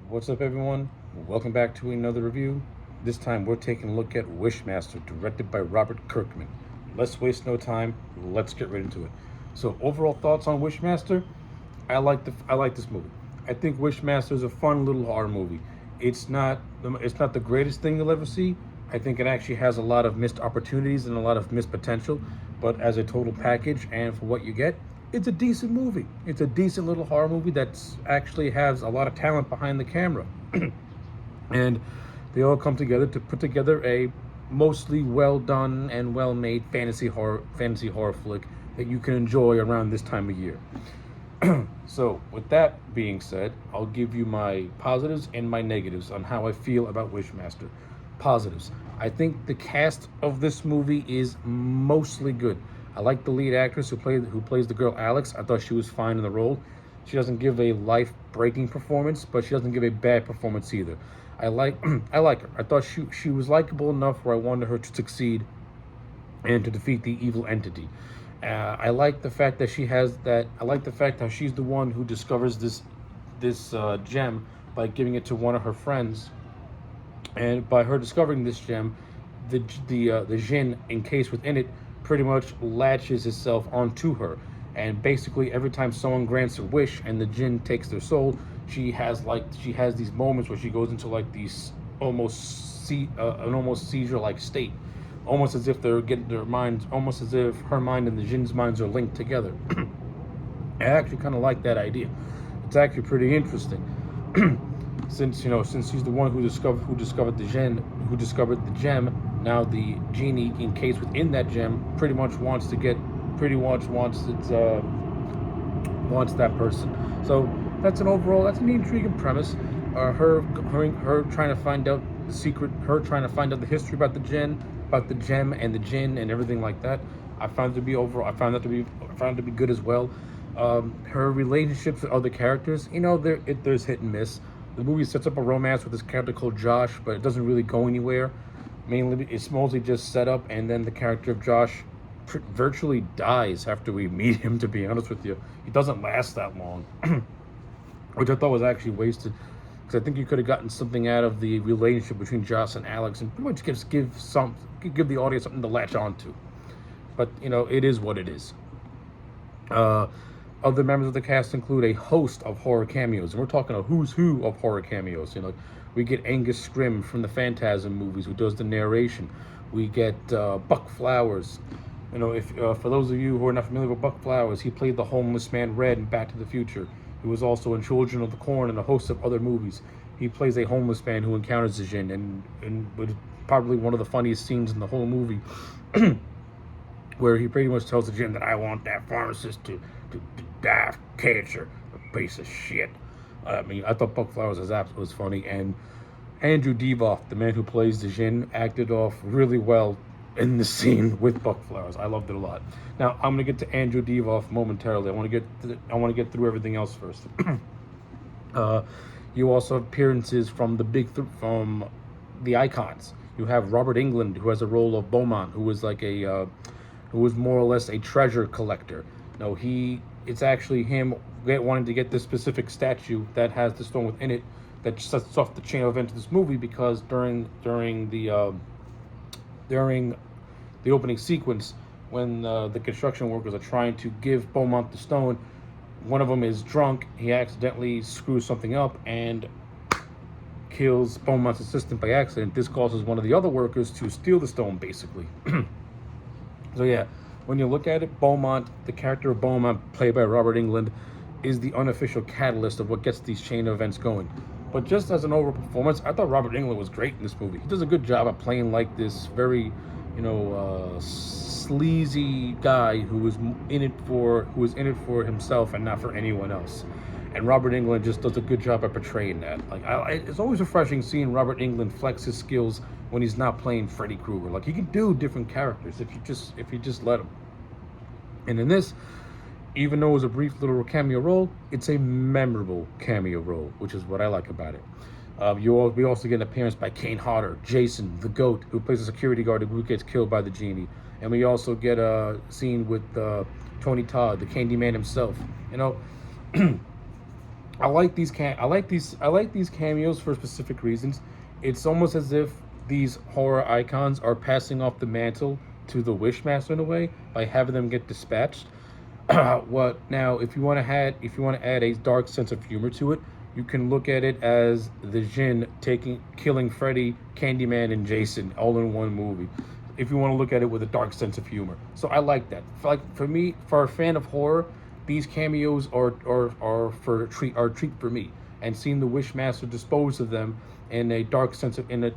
What's up, everyone? Welcome back to another review. This time we're taking a look at Wishmaster, directed by Robert Kirkman. Let's waste no time. Let's get right into it. So, overall thoughts on Wishmaster? I like this movie. I think Wishmaster is a fun little horror movie. It's not the greatest thing you'll ever see. I think it actually has a lot of missed opportunities and a lot of missed potential. But as a total package and for what you get, it's a decent movie. It's a decent little horror movie that's actually has a lot of talent behind the camera. And they all come together to put together a mostly well done and well made fantasy horror flick that you can enjoy around this time of year. So, with that being said, I'll give you my positives and my negatives on how I feel about Wishmaster. Positives. I think the cast of this movie is mostly good. I like the lead actress who plays the girl Alex. I thought she was fine in the role. She doesn't give a life-breaking performance, but she doesn't give a bad performance either. I like I like her. I thought she was likable enough where I wanted her to succeed and to defeat the evil entity. I like the fact that she has that. I like the fact that she's the one who discovers this gem by giving it to one of her friends, and by her discovering this gem, the Jinn encased within it pretty much latches itself onto her, and basically every time someone grants a wish and the Jinn takes their soul, she has these moments where she goes into like these an almost seizure like state, almost as if they're getting their minds, almost as if her mind and the Jinn's minds are linked together. I actually kind of like that idea. It's actually pretty interesting. Since she's the one who discovered the gem. Now the genie encased within that gem wants that person. So that's an intriguing premise. Her trying to find out the secret, her trying to find out the history about the gem and the Jinn and everything like that. I found it to be good as well. Her relationships with other characters, there's hit and miss. The movie sets up a romance with this character called Josh, but it doesn't really go anywhere. Mainly, it's mostly just set up, and then the character of Josh virtually dies after we meet him, to be honest with you. He doesn't last that long, which I thought was actually wasted, because I think you could have gotten something out of the relationship between Josh and Alex and pretty much give the audience something to latch onto. But, it is what it is. Other members of the cast include a host of horror cameos, and we're talking a who's who of horror cameos. We get Angus Scrimm from the Phantasm movies, who does the narration. We get Buck Flowers. If for those of you who are not familiar with Buck Flowers, he played the homeless man Red in Back to the Future. He was also in Children of the Corn and a host of other movies. He plays a homeless man who encounters the Jinn, and with probably one of the funniest scenes in the whole movie, where he pretty much tells the Jinn that I want that pharmacist to die of cancer, a piece of shit. I mean, I thought Buck Flowers was funny, and Andrew Divoff, the man who plays the Jinn, acted off really well in the scene with Buck Flowers. I loved it a lot. Now I'm gonna get to Andrew Divoff momentarily. I want to get through everything else first. You also have appearances from from the icons. You have Robert Englund, who has a role of Beaumont, who was who was more or less a treasure collector. No, it's actually him wanting to get this specific statue that has the stone within it that sets off the chain of events of this movie, because during the opening sequence, when the construction workers are trying to give Beaumont the stone, one of them is drunk. He accidentally screws something up and kills Beaumont's assistant by accident. This causes one of the other workers to steal the stone, basically. So yeah, when you look at it, the character of Beaumont, played by Robert Englund, is the unofficial catalyst of what gets these chain of events going. But just as an overall performance, I thought Robert Englund was great in this movie. He does a good job of playing like this very, sleazy guy who was in it for himself and not for anyone else. And Robert Englund just does a good job at portraying that. It's always refreshing seeing Robert Englund flex his skills when he's not playing Freddy Krueger. Like, he can do different characters if you just let him. And in this, even though it was a brief little cameo role, it's a memorable cameo role, which is what I like about it. We also get an appearance by Kane Hodder, Jason, the Goat, who plays a security guard who gets killed by the Genie. And we also get a scene with Tony Todd, the Candyman himself. I like these cameos for specific reasons. It's almost as if these horror icons are passing off the mantle to the Wishmaster in a way by having them get dispatched. What now? If you want to add a dark sense of humor to it, you can look at it as the Jinn killing Freddy, Candyman, and Jason all in one movie. If you want to look at it with a dark sense of humor, so I like that. For me, for a fan of horror, these cameos are a treat for me. And seeing the Wishmaster dispose of them in a dark sense of in a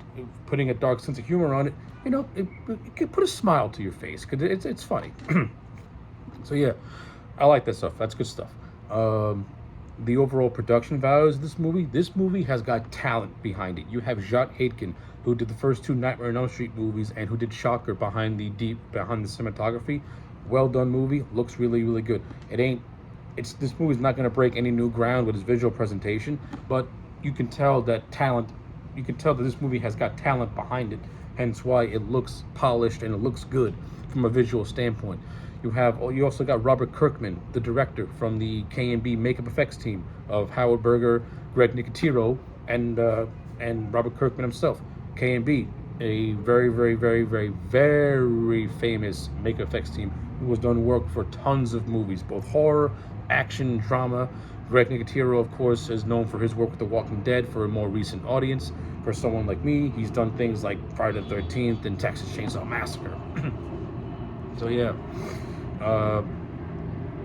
putting a dark sense of humor on it, it can put a smile to your face because it's funny. So yeah, I like that stuff. That's good stuff. The overall production values of this movie has got talent behind it. You have Jacques Haitkin, who did the first two Nightmare on Elm Street movies and who did Shocker behind the cinematography. Well done movie. Looks really, really good. This movie's not going to break any new ground with its visual presentation, but you can tell that this movie has got talent behind it, hence why it looks polished and it looks good from a visual standpoint. You also got Robert Kirkman, the director from the K&B makeup effects team of Howard Berger, Greg Nicotero, and Robert Kirkman himself. K&B, a very, very, very, very, very famous makeup effects team who has done work for tons of movies, both horror, action, drama. Greg Nicotero, of course, is known for his work with The Walking Dead for a more recent audience. For someone like me, he's done things like Friday the 13th and Texas Chainsaw Massacre. So yeah.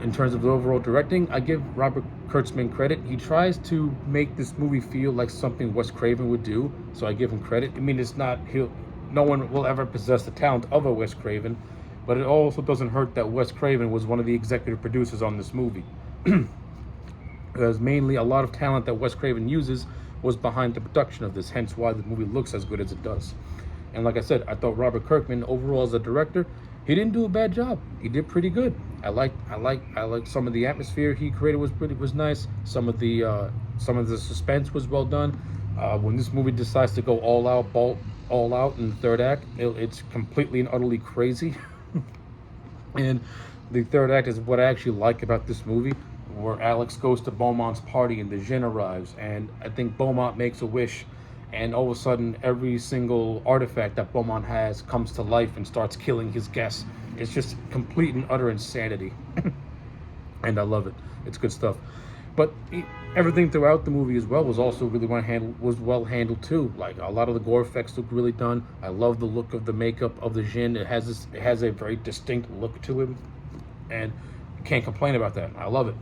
In terms of the overall directing, I give Robert Kurtzman credit. He tries to make this movie feel like something Wes Craven would do, so I give him credit. I mean, no one will ever possess the talent of a Wes Craven, but it also doesn't hurt that Wes Craven was one of the executive producers on this movie. Because mainly a lot of talent that Wes Craven uses was behind the production of this, hence why the movie looks as good as it does. And like I said, I thought Robert Kirkman overall as a director, he didn't do a bad job. He did pretty good. I like some of the atmosphere he created was nice. Some of the suspense was well done. When this movie decides to go all out in the third act, it's completely and utterly crazy. And the third act is what I actually like about this movie, where Alex goes to Beaumont's party and the Jinn arrives, and I think Beaumont makes a wish, and all of a sudden every single artifact that Beaumont has comes to life and starts killing his guests. It's just complete and utter insanity. And I love it. It's good stuff. But everything throughout the movie as well was also really well handled too. Like a lot of the gore effects look really done. I love the look of the makeup of the Jinn. It has a very distinct look to him, and can't complain about that. I love it.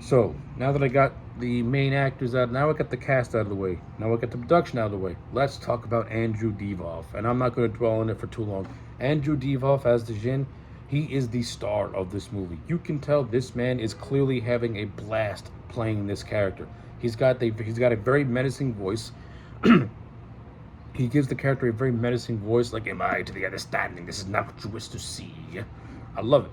So now that I got the main actors out, now I got the cast out of the way, now I got the production out of the way, let's talk about Andrew Divoff. And I'm not going to dwell on it for too long. Andrew Divoff as the Jinn, he is the star of this movie. You can tell this man is clearly having a blast playing this character. He's got a very menacing voice. He gives the character a very menacing voice, like, am I to the understanding this is not what you wish to see? I love it.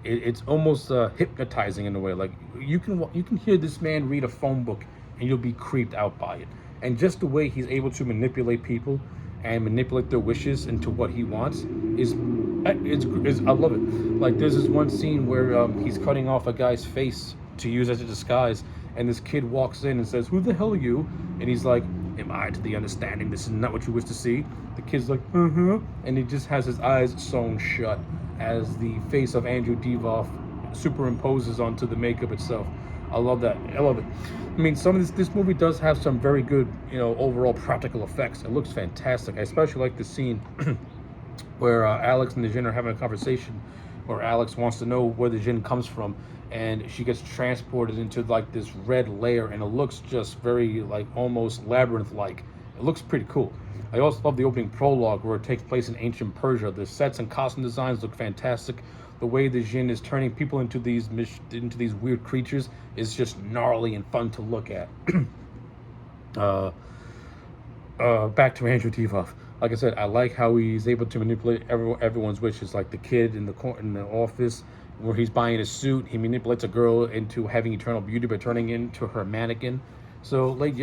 It's almost hypnotizing in a way. Like you can hear this man read a phone book and you'll be creeped out by it. And just the way he's able to manipulate people and manipulate their wishes into what he wants is I love it. Like there's this one scene where he's cutting off a guy's face to use as a disguise, and this kid walks in and says, "Who the hell are you?" And he's like, "Am I to the understanding this is not what you wish to see?" The kid's like, and he just has his eyes sewn shut as the face of Andrew Divoff superimposes onto the makeup itself. I love that. I love it. I mean, some of this movie does have some very good, overall practical effects. It looks fantastic. I especially like the scene where Alex and the Jinn are having a conversation, where Alex wants to know where the Jinn comes from, and she gets transported into like this red layer, and it looks just very like almost labyrinth-like. It looks pretty cool. I also love the opening prologue where it takes place in ancient Persia. The sets and costume designs look fantastic. The way the Jinn is turning people into these weird creatures is just gnarly and fun to look at. Back to Andrew Divoff. Like I said, I like how he's able to manipulate everyone's wishes. Like the kid in the office where he's buying a suit, he manipulates a girl into having eternal beauty by turning into her mannequin. So like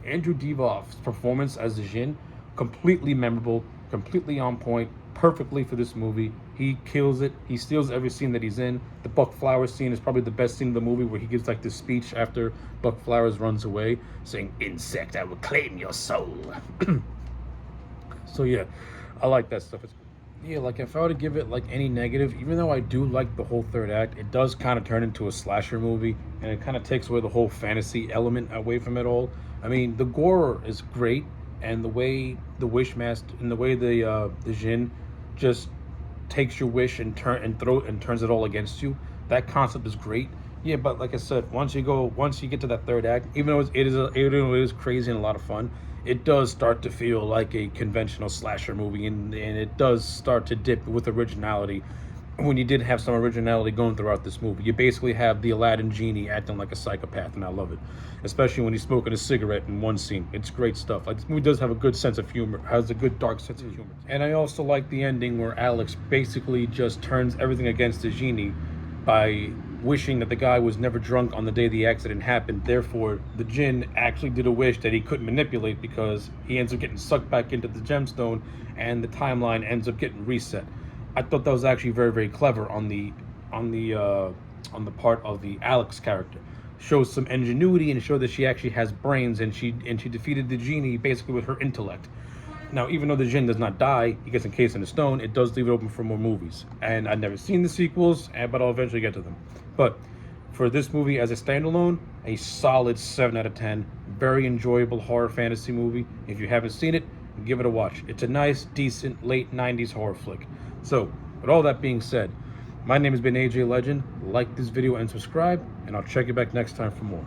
Andrew Divoff's performance as the Jinn, completely memorable, completely on point, perfectly for this movie. He kills it. He steals every scene that he's in. The Buck Flowers scene is probably the best scene in the movie, where he gives like this speech after Buck Flowers runs away, saying, "Insect, I will claim your soul." So yeah, I like that stuff. Yeah, like if I were to give it like any negative, even though I do like the whole third act, it does kind of turn into a slasher movie, and it kind of takes away the whole fantasy element away from it all. I mean, the gore is great, and the way the Wishmaster and the way the Djinn just takes your wish and turns it all against you. That concept is great. Yeah, but like I said, once you get to that third act, even though even though it is crazy and a lot of fun, it does start to feel like a conventional slasher movie, and it does start to dip with originality. When you did have some originality going throughout this movie, you basically have the Aladdin genie acting like a psychopath, and I love it, especially when he's smoking a cigarette in one scene. It's great stuff. Like, this movie does have a good sense of humor, has a good dark sense of humor, and I also like the ending where Alex basically just turns everything against the genie by wishing that the guy was never drunk on the day the accident happened. Therefore, the Djinn actually did a wish that he couldn't manipulate, because he ends up getting sucked back into the gemstone, and the timeline ends up getting reset. I thought that was actually very, very clever on the part of the Alex character. Shows some ingenuity and showed that she actually has brains, and she defeated the genie basically with her intellect. Now, even though the Djinn does not die, he gets encased in a stone, it does leave it open for more movies. And I've never seen the sequels, but I'll eventually get to them. But for this movie as a standalone, a solid 7 out of 10. Very enjoyable horror fantasy movie. If you haven't seen it, give it a watch. It's a nice, decent, late 90s horror flick. So, with all that being said, my name has been AJ Legend. Like this video and subscribe, and I'll check you back next time for more.